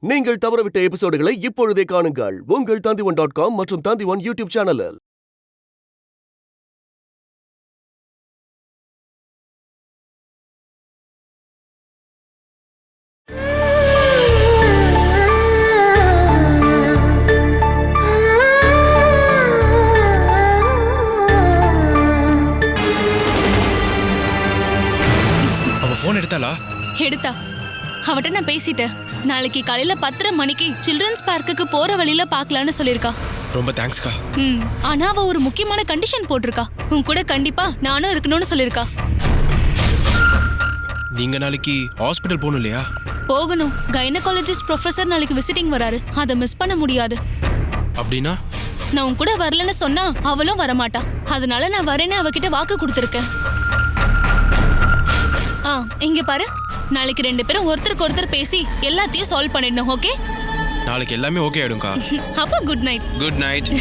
நீங்கள் தவறவிட்ட எபிசோடுகளை இப்பொழுதே காணுங்கள் உங்கள் Tandivan.com மற்றும் Tandivan யூடியூப் சேனலில். அவ போன் எடுத்தாளா? எடுத்தா. அவட்ட நான் பேசிட்டேன். நாளைக்கு காலையில 10:30 மணிக்கு சில்ட்ரன்ஸ் பார்க்குக்கு போற வழியில பார்க்கலான்னு சொல்லிருக்கா. ரொம்ப தேங்க்ஸ்க்கா. ஆனா அவ ஒரு முக்கியமான கண்டிஷன் போட்டிருக்கா. உன் கூட கண்டிப்பா நானும் இருக்கணும்னு சொல்லிருக்கா. நீங்க நாளைக்கு ஹாஸ்பிடல் போகணும் இல்லையா? போகணும். கைனகாலஜிஸ்ட் ப்ரொஃபசர் நாளைக்கு விசிட்டிங் வராரு. அதை மிஸ் பண்ண முடியாது. அப்படின்னா நான் உன் கூட வரலன்னு சொன்னா அவளும் வரமாட்டா. அதனால நான் வரேன்னு அவகிட்ட வாக்கு கொடுத்துருக்கேன். இங்க பாரு, நாளைக்கு 2 பேரும் ஒருத்தருக்கு ஒருத்தர் பேசி எல்லாத்தையும் சால்வ் பண்ணிடணும். ஓகே? நாளைக்கு எல்லாமே ஓகே ஆயிடும்க்கா. அப்போ குட் நைட். Good night.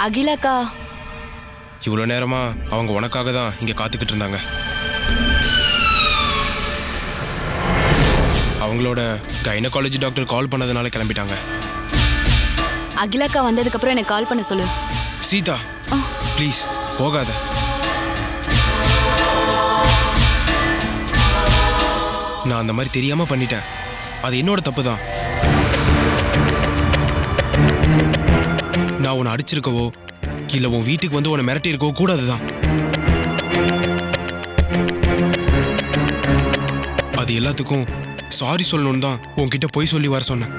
அகிலாக்கா, இவ்வளோ நேரமா அவங்க உனக்காக தான் இங்க காத்துக்கிட்டு இருந்தாங்க. அவங்களோட கைனகாலஜி டாக்டர் கால் பண்ணதுனால கிளம்பிட்டாங்க. அகிலாக்கா வந்ததுக்கு அப்புறம் எனக்கு கால் பண்ண சொல்லு. சீதா, ப்ளீஸ் போகாத. நான் அந்த மாதிரி தெரியாம பண்ணிட்டேன். அது என்னோட தப்பு தான். நான் உன்னை அடிச்சிருக்கவோ இல்ல உன் வீட்டுக்கு வந்து உன்னை மிரட்டி இருக்கவோ கூடாதுதான். அது எல்லாத்துக்கும் சாரி சொல்லணும்னு தான் உன்கிட்ட போய் சொல்லி வர சொன்னேன்.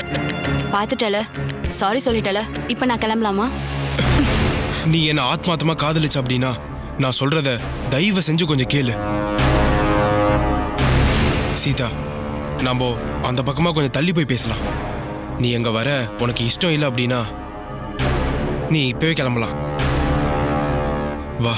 பாத்துட்டல, சாரி சொல்லிட்டல. இப்ப நான் கிளம்பலாமா? நீ என்ன ஆத்மார்த்தமா காதலிச்ச அப்படின்னா நான் சொல்றத தயவு செஞ்சு கொஞ்சம் கேளு. சீதா, நாம அந்த பக்கமா கொஞ்சம் தள்ளி போய் பேசலாம். நீ எங்க வர உனக்கு இஷ்டம் இல்லை அப்படின்னா நீ இப்பவே கிளம்பலாம். வா.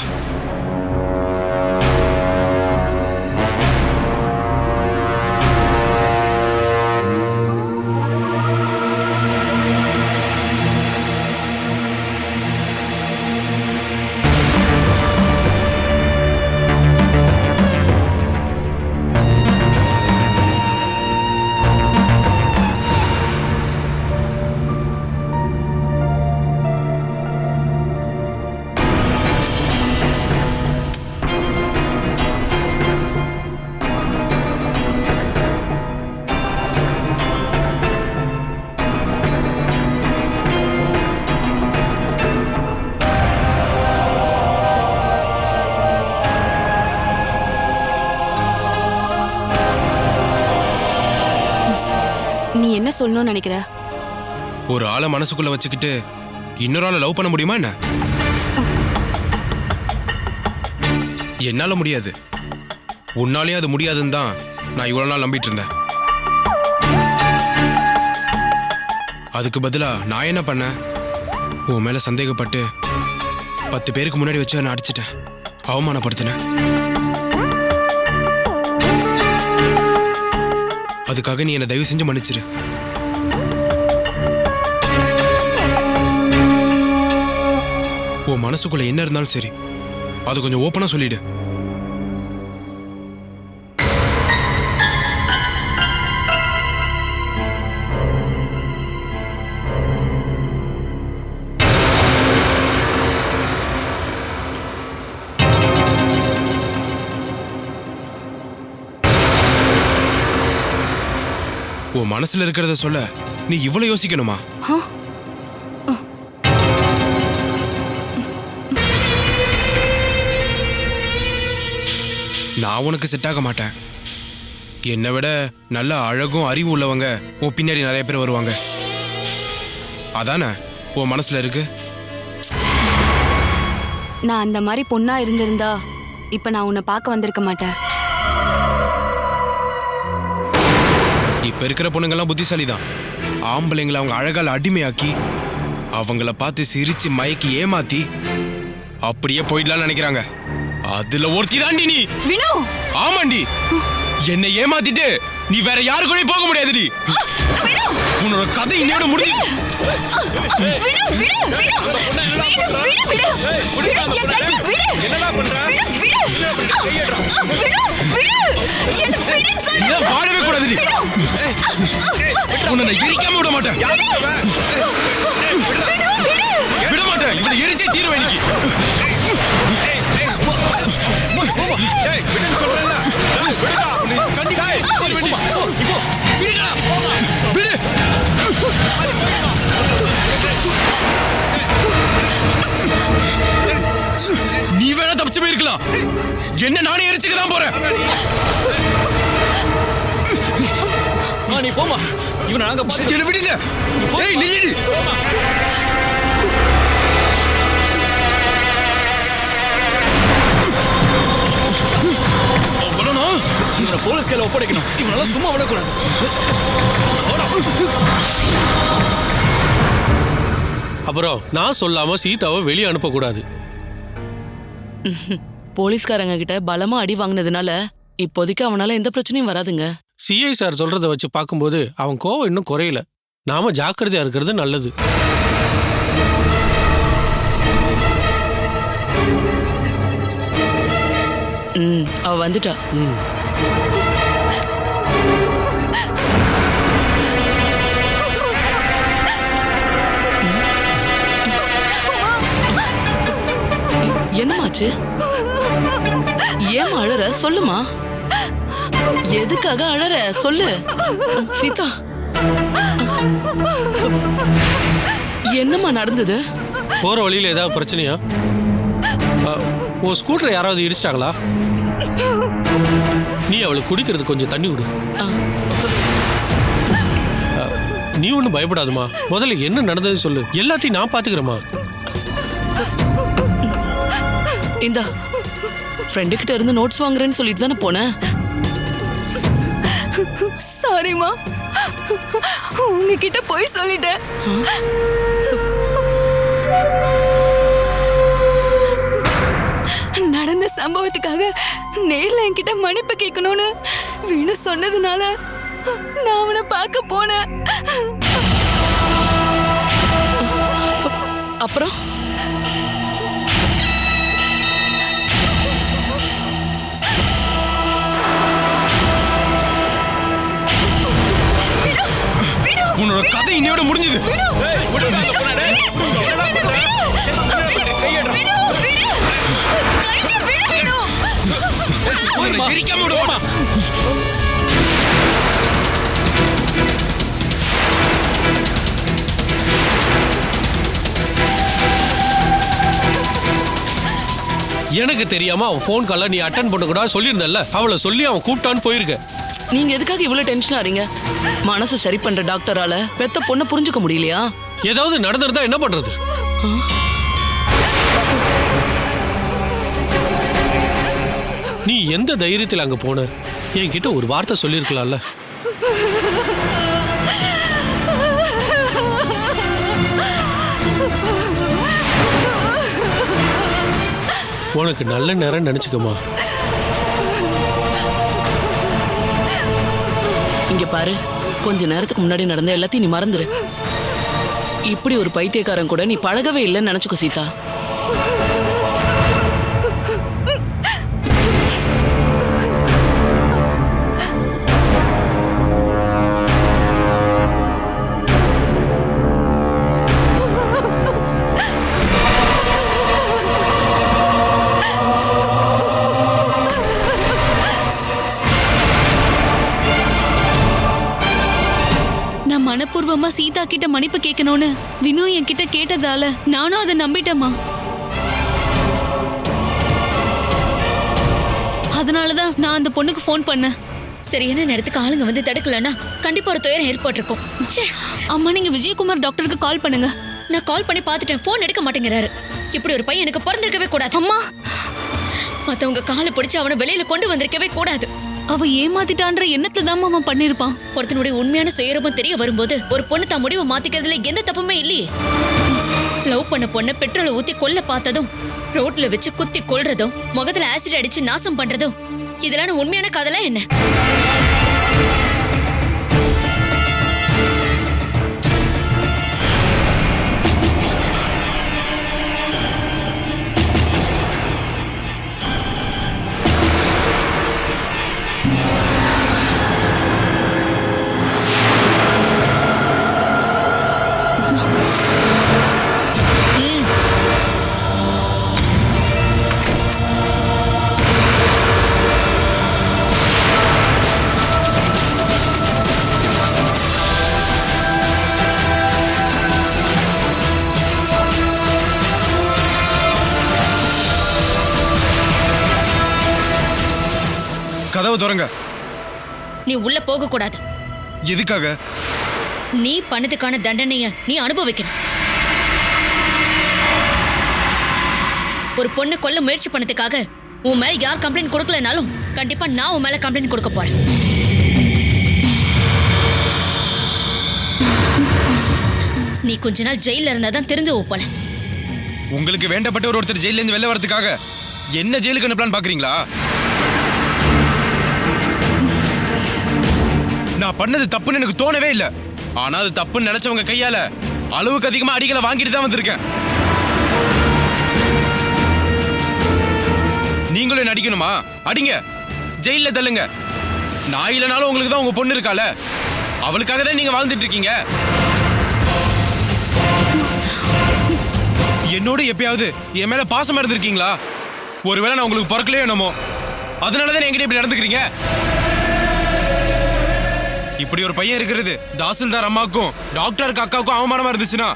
நீ என்ன சொல்லணும்னு நினைக்கிற? ஒரு ஆளை மனசுக்குள்ள வச்சுக்கிட்டு இன்னொரு ஆளை லவ் பண்ண முடியுமா என்ன? என்னால முடியாது. உன்னாலே அது முடியாதுன்னு தான் நான் இவ்வளவு நாள் நம்பிட்டு இருந்தேன். அதுக்கு பதிலா நான் என்ன பண்ணேன்? உன் மேல சந்தேகப்பட்டு 10 பேருக்கு முன்னாடி வச்சு நான் அடிச்சிட்டேன், அவமானப்படுத்தினேன். அதுக்காக நீ என்னை தயவு செஞ்சு மன்னிச்சிரு. உன் மனசுக்குள்ள என்ன இருந்தாலும் சரி, அது கொஞ்சம் ஓப்பனா சொல்லிடு. உன் மனசுல இருக்கிறத சொல்ல நீ இவ்வளவு யோசிக்கணுமா? நான் உனக்கு செட் ஆக மாட்டேன். என்னை விட நல்ல அழகும் அறிவு உள்ளவங்க உன் பின்னாடி நிறைய பேர் வருவாங்க. அதானே உன் மனசுல இருக்கு? நான் அந்த மாதிரி பொண்ணா இருந்திருந்தா இப்ப நான் உன்னை பார்க்க வந்திருக்க மாட்டேன். இப்ப இருக்கிற பொண்ணுங்கெல்லாம் புத்திசாலிதான். ஆம்பளைங்களை அவங்க அழகால அடிமையாக்கி அவங்கள பார்த்து சிரிச்சு மயக்கி ஏமாத்தி அப்படியே போயிடலாம்னு நினைக்கிறாங்க. அதுல ஒருத்தி தாண்டி நீ. வினு! ஆமாண்டி, என்னை ஏமாத்திட்டு நீ வேற யாரு கூட போக முடியாதுடி. உன்னோட கதை இன்னையோட முடியுது. வாழவே கூடாதுடி. உன்னை எரிக்காம விட மாட்டேன், விட மாட்டேன். இவனை எரிச்சே தீருவேன் இன்னைக்கு. நீ வேணா தப்பிச்சு போயிருக்கலாம், என்ன நானே எரிச்சுக்கதான் போறேன். நீ போமா, இவனை நாங்க என்ன விடுங்க. ஏய் நில்லு. இவனை போலீஸ் கையில ஒப்படைக்கணும். இவனெல்லாம் சும்மா விடக்கூடாது. அப்புறம் நான் சொல்லாம சீதாவை வெளியே அனுப்பக்கூடாது. போலீஸ்காரங்க கிட்ட பலமா அடி வாங்கினதுனால இப்போதைக்கு அவனால எந்த பிரச்சனையும் வராதுங்க. சிஐ சார் சொல்றத வச்சு பார்க்கும்போது அவன் கோவம் இன்னும் குறையல. நாம ஜாக்கிரதையா இருக்கிறது நல்லது. அவ வந்துட்டா. என்னமாச்சு? ஏன் அழற? சொல்லுமா, எதுக்காக அழற? சொல்லு சீதா. என்னம்மா நடந்தது? போற வழியில ஏதாவது பிரச்சனையா? உன் ஸ்கூட்டரை யாராவது இடிச்சிட்டாங்களா? நீ அவளுக்கு குடிக்கிறது கொஞ்சம் தண்ணி விடு. நீ ஒன்றும் பயப்படாதுமா. முதல்ல என்ன நடந்தது சொல்லு, எல்லாத்தையும் நான் பாத்துக்கிறேம்மா. இந்தா, ஃப்ரெண்டு கிட்ட இருந்து நோட்ஸ் வாங்குறேன்னு சொல்லிட்டு தானே போனேன். சாரிமா, உங்ககிட்ட போய் சொல்லிட்டேன். நடந்த சம்பவத்துக்காக நேர்ல என்கிட்ட மன்னிப்பு கேட்கணும்னு வீணு சொன்னதுனால நான் அவனை பார்க்க போனேன். அப்புறம் உன்னோட கதை இன்னையோட முடிஞ்சது. எரிக்காம விடுவோமா? எனக்கு தெரியாம அவன் போன் கால நீ அட்டன் பண்ண கூட சொல்லியிருந்தல்ல, அவளை சொல்லி அவன் கூப்பிட்டான்னு போயிருக்க. நீங்க எதுக்காக இவ்வளவு டென்ஷன் ஆறீங்க? மனசு சரி பண்ற டாக்டரால பெத்த பொண்ணை புரிஞ்சுக்க முடியலையா? ஏதாவது நடந்திருந்தா என்ன பண்றது? நீ எந்த தைரியத்தில் அங்க போன? என்கிட்ட ஒரு வார்த்தை சொல்லியிருக்கலாம்ல. உனக்கு நல்ல நேரம் நினைச்சுக்கமா. இங்க பாரு, கொஞ்ச நேரத்துக்கு முன்னாடி நடந்த எல்லாத்தையும் நீ மறந்துரு. இப்படி ஒரு பைத்தியக்காரன் கூட நீ பழகவே இல்லைன்னு நினைச்சுக்கோ சீதா. மனப்பூர்வமா சீதா கிட்ட மன்னிப்பு கேட்கணும்னு வினு என்கிட்ட கேட்டதால நானும் அதை நம்பிட்டேம்மா. அதனாலதான் நான் அந்த பொண்ணுக்கு ஃபோன் பண்ணேன். சரியான நேரத்துக்கு ஆளுங்க வந்து தடுக்கலன்னா கண்டிப்பா ஒரு துயரம் ஏற்பட்டிருக்கும். அம்மா, நீங்க விஜயகுமார் டாக்டருக்கு கால் பண்ணுங்க. நான் கால் பண்ணி பார்த்துட்டேன், ஃபோன் எடுக்க மாட்டேங்கிறாரு. இப்படி ஒரு பையன் எனக்கு பிறந்திருக்கவே கூடாது. அம்மா, மத்தவங்க காலை பிடிச்சு அவனை வெளியில கொண்டு வந்திருக்கவே கூடாது. அவ ஏமாத்திட்டான்ற எண்ணத்துல தான் அவன் பண்ணிருப்பான். ஒருத்தனுடைய உண்மையான சுயரூபம் தெரிய வரும்போது ஒரு பொண்ணு தான் முடிவை மாத்திக்கிறதுல எந்த தப்புமே இல்லையே. லவ் பண்ண பொண்ணை பெட்ரோலை ஊத்தி கொல்ல பார்த்ததும், ரோட்ல வச்சு குத்தி கொல்றதும், முகத்துல ஆசிட் அடிச்சு நாசம் பண்றதும், இதெல்லாம் உண்மையான காதலா என்ன? கதவு திறங்க. நீ உள்ள போக கூடாது. எதுக்காக? நீ பண்ணதுக்கான தண்டனைய நீ அனுபவிக்கணும். ஒரு பொண்ணை கொல்ல முயற்சி பண்ணதுக்காக உன் மேல யார் கம்ப்ளைண்ட் கொடுக்கலனாலும் கண்டிப்பா நான் உன் மேல கம்ப்ளைண்ட் கொடுக்க போறேன். நீ கொஞ்ச நாள் ஜெயில இருந்தாதான் தெரிஞ்சு போல. உங்களுக்கு வேண்டப்பட்ட ஒருத்தர் ஜெயில இருந்து வெளில வரதுக்காக என்ன ஜெயிலுக்கு அனுப்பலான்னு பாக்குறீங்களா? நான் பண்ணது தப்புன்னு எனக்கு தோணவே இல்லை. ஆனா அது தப்புன்னு நினைச்சவங்க கையால அளவுக்கு அதிகமா அடிகளை வாங்கிட்டு தான் வந்திருக்கேன். நீங்களும் என்ன அடிக்கணுமா? அடிங்க, ஜெயில தள்ளுங்க. நான் இல்லைனாலும் உங்களுக்கு தான் உங்க பொண்ணு இருக்கால, அவளுக்காக தான் நீங்க வாழ்ந்துட்டு இருக்கீங்க. என்னோட எப்பயாவது என் மேல பாசமா இருந்திருக்கீங்களா? ஒருவேளை நான் உங்களுக்கு பிறக்கலையோ என்னமோ, அதனாலதான் என்கிட்ட இப்படி நடந்துக்கிறீங்க. இப்படி ஒரு பையன் இருக்கிறது தாசில்தார் அம்மாவுக்கும் டாக்டருக்கு அக்காவுக்கும் அவமானமா இருந்துச்சுன்னா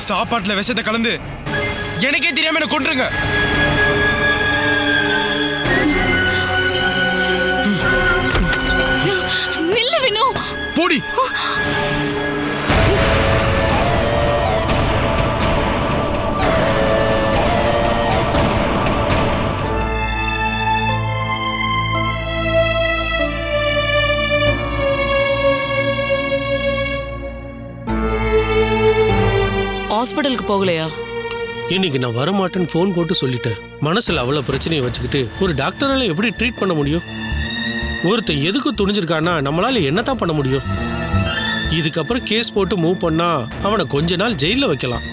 சாப்பாட்டுல விஷத்தை கலந்து எனக்கே தெரியாம என்ன கொன்றுங்க. நில்லு வினு. போடி. ஹாஸ்பிட்டலுக்கு போகலையா? இன்னைக்கு நான் வரமாட்டேன்னு ஃபோன் போட்டு சொல்லிட்டேன். மனசுல அவ்வளவு பிரச்சனையை வச்சுக்கிட்டு ஒரு டாக்டரால எப்படி ட்ரீட் பண்ண முடியும்? ஒருத்தன் எதுக்கு துணிஞ்சிருக்கான்னா நம்மளால என்னதான் பண்ண முடியும்? இதுக்கப்புறம் கேஸ் போட்டு மூவ் பண்ணா அவனை கொஞ்ச நாள் ஜெயில வைக்கலாம்.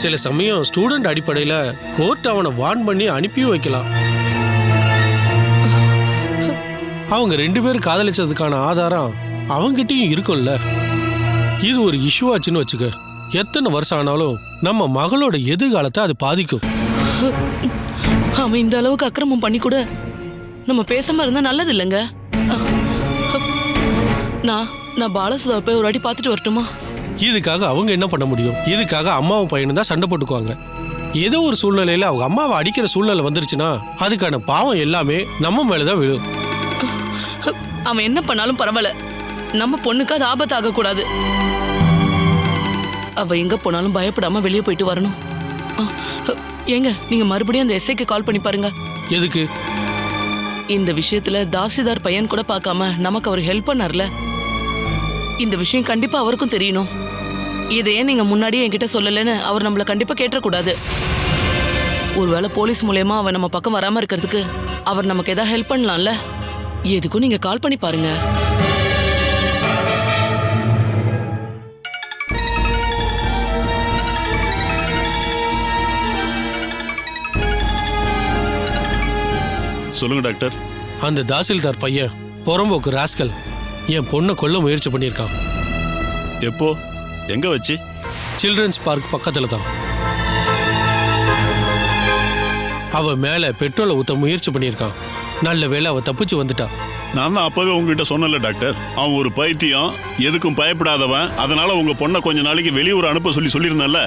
சில சமயம் ஸ்டூடெண்ட் அடிப்படையில கோர்ட் அவனை வார்ன் பண்ணி அனுப்பியும் வைக்கலாம். அவங்க 2 பேரும் காதலிச்சதுக்கான ஆதாரம் அவங்கிட்டையும் இருக்கும்ல. இது ஒரு இஷ்யூ ஆச்சுன்னு வச்சுக்க, எத்தனை வருஷம் ஆனாலும் நம்ம மகளோட எதிர்காலத்தை அது பாதிக்கும். அவன் இந்த அளவுக்கு அக்கிரமம் பண்ணி கூட நம்ம பேசாம இருந்தா நல்லது இல்லைங்க. நான் பாலசுதாவை போய் ஒரு வாட்டி பார்த்துட்டு வரட்டுமா? இதுக்காக அவங்க என்ன பண்ண முடியும்? இதுக்காக அம்மாவும் பையனும் தான் சண்டை போட்டுக்குவாங்க. ஏதோ ஒரு சூழ்நிலையில அவங்க அம்மாவை அடிக்கிற சூழ்நிலை வந்துருச்சுன்னா அதுக்கான பாவம் எல்லாமே நம்ம மேலதான் விழும். அவன் என்ன பண்ணாலும் பரவாயில்ல, நம்ம பொண்ணுக்கு அது ஆபத்தாக கூடாது. அவ எங்க போனாலும் பயப்படாம வெளியே போயிட்டு வரணும். ஏங்க, நீங்க மறுபடியும் அந்த எஸ்ஐக்கு கால் பண்ணி பாருங்க. எதுக்கு? இந்த விஷயத்துல தாசிதார் பையன் கூட பார்க்காம நமக்கு அவர் ஹெல்ப் பண்ணார்ல, இந்த விஷயம் கண்டிப்பா அவருக்கும் தெரியணும். இதை ஏன் நீங்க முன்னாடியே என்கிட்ட சொல்லலன்னு அவர் நம்மள கண்டிப்பா கேட்டக்கூடாது. ஒருவேளை போலீஸ் மூலயமா அவன் நம்ம பக்கம் வராம இருக்கிறதுக்கு அவர் நமக்கு ஏதாவது ஹெல்ப் பண்ணலாம்ல. எதுக்கும் நீங்க கால் பண்ணி பாருங்க. சொல்லுங்க டாக்டர். அந்த தாசில்தார் பையன் புறம்போக்கு ராஸ்கல் என் பொண்ணை கொல்ல முயற்சி பண்ணியிருக்கான். எப்போ, எங்க வச்சு? சில்ட்ரன்ஸ் பார்க் பக்கத்துல தான். அவ மேல பெட்ரோலை ஊத்த முயற்சி பண்ணியிருக்கான். நல்ல வேளை அவ தப்பிச்சு வந்துட்டா. நான் தான் அப்பவே உங்ககிட்ட சொன்னல டாக்டர், அவன் ஒரு பைத்தியம், எதுக்கும் பயப்படாதவன். அதனால உங்க பொண்ணை கொஞ்ச நாளைக்கு வெளியூர் அனுப்ப சொல்லியிருந்தேன்ல.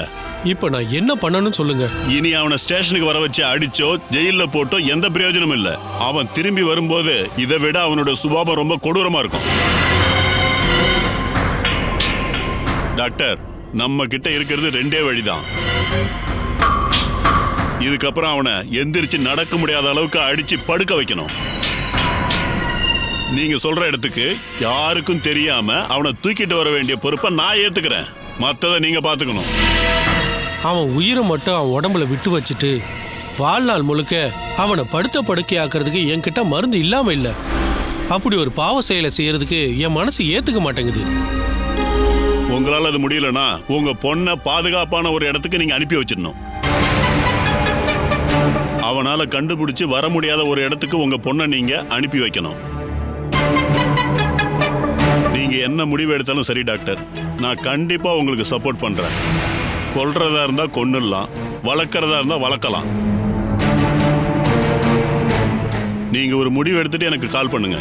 இப்ப நான் என்ன பண்ணணும்னு சொல்லுங்க. இனி அவனை ஸ்டேஷனுக்கு வர வச்சு அடிச்சோ ஜெயில போட்டோ எந்த பிரயோஜனமும் இல்ல. அவன் திரும்பி வரும்போது இதை விட அவனோட சுபாவம் ரொம்ப கொடூரமா இருக்கும். டாக்டர், நம்ம கிட்ட இருக்கிறது ரெண்டே வழிதான். இதுக்கப்புறம் அவனை எந்திரிச்சு நடக்க முடியாத அளவுக்கு அடிச்சு படுக்க வைக்கணும். நீங்க சொல்ற இடத்துக்கு யாருக்கும் தெரியாம அவனை தூக்கிட்டு வர வேண்டிய பொறுப்பை நான் ஏத்துக்கிறேன். மத்ததை நீங்க பாத்துக்கணும். அவன் உயிரை மட்டும் அவன் உடம்புல விட்டு வச்சுட்டு வாழ்நாள் முழுக்க அவனை படுத்த படுக்கையாக்குறதுக்கு என்கிட்ட மருந்து இல்லாம இல்ல. அப்படி ஒரு பாவ செயலை செய்யறதுக்கு என் மனசு ஏத்துக்க மாட்டேங்குது. உங்களால அது முடியலன்னா உங்க பொண்ணை பாதுகாப்பான ஒரு இடத்துக்கு நீங்க அனுப்பி வச்சிடணும். அவனால கண்டுபிடிச்சு வர முடியாத ஒரு இடத்துக்கு உங்க பொண்ணை நீங்க அனுப்பி வைக்கணும். நீங்க என்ன முடிவு எடுத்தாலும் சரி டாக்டர், நான் கண்டிப்பா உங்களுக்கு சப்போர்ட் பண்றேன். கொல்றதா இருந்தா கொன்னுடலாம், வளர்க்கறதா இருந்தா வளர்க்கலாம். நீங்க ஒரு முடிவு எடுத்துட்டு எனக்கு கால் பண்ணுங்க.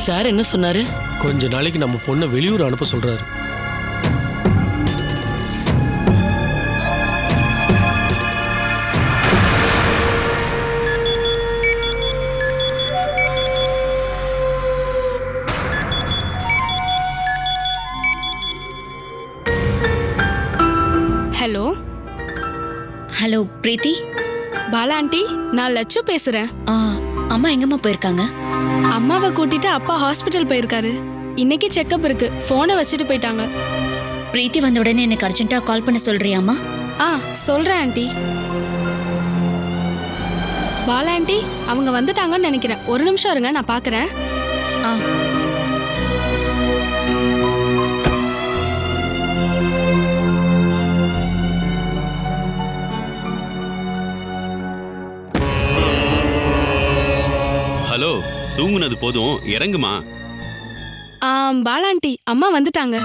சார் என்ன சொன்னாரு? கொஞ்ச நாளைக்கு நம்ம பொண்ணை வெளியூர் அனுப்ப சொல்றாரு. ஹலோ ஹலோ பிரீத்தி. பாலா ஆண்டி, நான் லட்சு பேசுறேன். அம்மா எங்கம்மா போயிருக்காங்க? அம்மாவை கூட்டிட்டு அப்பா ஹாஸ்பிட்டல் போயிருக்காரு. இன்னைக்கு செக்கப் இருக்கு. போனை வச்சுட்டு போயிட்டாங்க. பிரீத்தி வந்த உடனே எனக்கு அர்ஜென்ட்டா கால் பண்ண சொல்றியாமா? சொல்றேன் ஆண்டி. பாலா ஆண்டி, அவங்க வந்துட்டாங்கன்னு நினைக்கிறேன். ஒரு நிமிஷம் இருங்க, நான் பாக்குறேன். ஹலோ, தூங்குனது போதும், இறங்குமா. பாலா ஆண்டி, அம்மா வந்துட்டாங்க.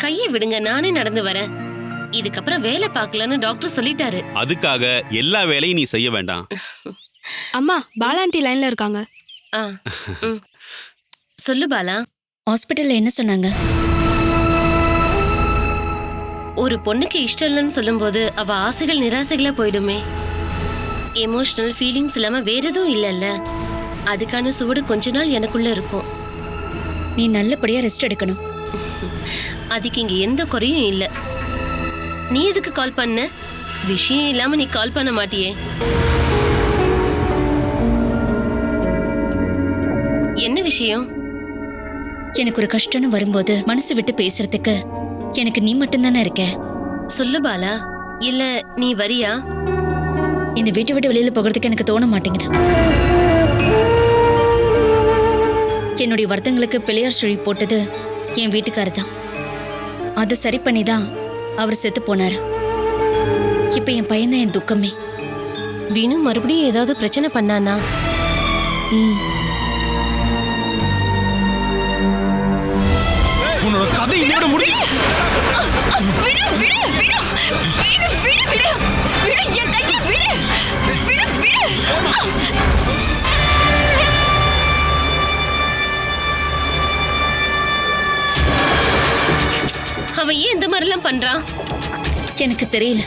கையை விடுங்க, நானே நடந்து வரேன். இதுக்கப்புறம் வேலை பார்க்கலன்னு டாக்டர் சொல்லிட்டாரு. அதுக்காக எல்லா வேலையும் நீ செய்ய வேண்டாம். அம்மா, பாலா ஆண்டி லைன்ல இருக்காங்க. சொல்லு பாலா. ஹாஸ்பிட்டல்ல என்ன சொன்னாங்க? ஒரு பொண்ணுக்கு இஷ்டம் இல்லைன்னு சொல்லும்போது அவ ஆசைகள் நிராசைகளா போயிடுமே. எமோஷனல் ஃபீலிங்ஸ் இல்லாம வேற எதுவும் இல்லைல்ல. அதுக்கான சுவடு கொஞ்ச நாள் எனக்குள்ள இருக்கும். நீ நல்லபடியா ரெஸ்ட் எடுக்கணும். அதுக்கு இங்க எந்த குறையும் இல்ல. நீ எதுக்கு கால் பண்ண? விஷயம் இல்லாம நீ கால் பண்ண மாட்டியே. என்ன விஷயம்? எனக்கு ஒரு கஷ்டம்னு வரும்போது மனசு விட்டு பேசுறதுக்கு எனக்கு நீ மட்டும்தானே இருக்க. சொல்லு பாலா. இல்ல நீ வரியா? இந்த வீட்டை விட்டு வெளியில போகிறதுக்கு எனக்கு தோண மாட்டேங்குது. என்னுடைய வருத்தங்களுக்கு பிள்ளையார் சுழி போட்டது என் வீட்டுக்காரர் தான். அதை சரி பண்ணிதான் அவர் செத்து போனாரு. இப்ப என் பையன்தான் என் துக்கமே. வினு மறுபடியும் ஏதாவது பிரச்சனை பண்ணானா? உன்னோட கதை இன்னோட முடியும். அவன் ஏன் இந்த மாதிரிலாம் பண்றான்? எனக்கு தெரியல.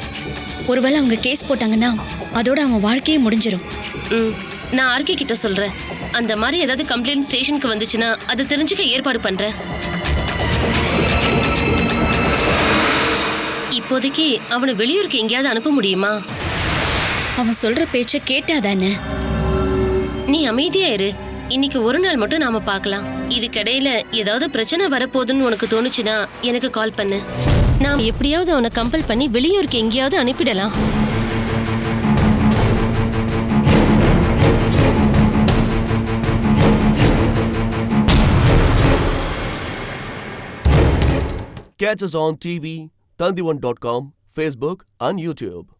ஒருவேளை அவங்க கேஸ் போட்டாங்கன்னா அதோட அவன் வாழ்க்கையே முடிஞ்சிடும். நான் ஆர்கே கிட்ட சொல்றேன். அந்த மாதிரி ஏதாவது கம்ப்ளைண்ட் ஸ்டேஷனுக்கு வந்துச்சுன்னா அதை தெரிஞ்சுக்க ஏற்பாடு பண்றேன். இப்போதைக்கு அவனை வெளியூருக்கு எங்கேயாவது அனுப்ப முடியுமா? அவன் சொல்ற பேச்ச கேட்டாதானே. நீ அமைதியா இரு. இன்னைக்கு ஒரு நாள் மட்டும் நாம பார்க்கலாம். இதுக்கிடையில ஏதாவது பிரச்சனை வரப்போகுதுன்னு உனக்கு தோணுச்சுன்னா எனக்கு கால் பண்ணு. நான் எப்படியாவது அவனை கம்பல் பண்ணி வெளியூருக்கு எங்கேயாவது அனுப்பிடலாம். Catch us on TV, Tandivan.com, Facebook and YouTube.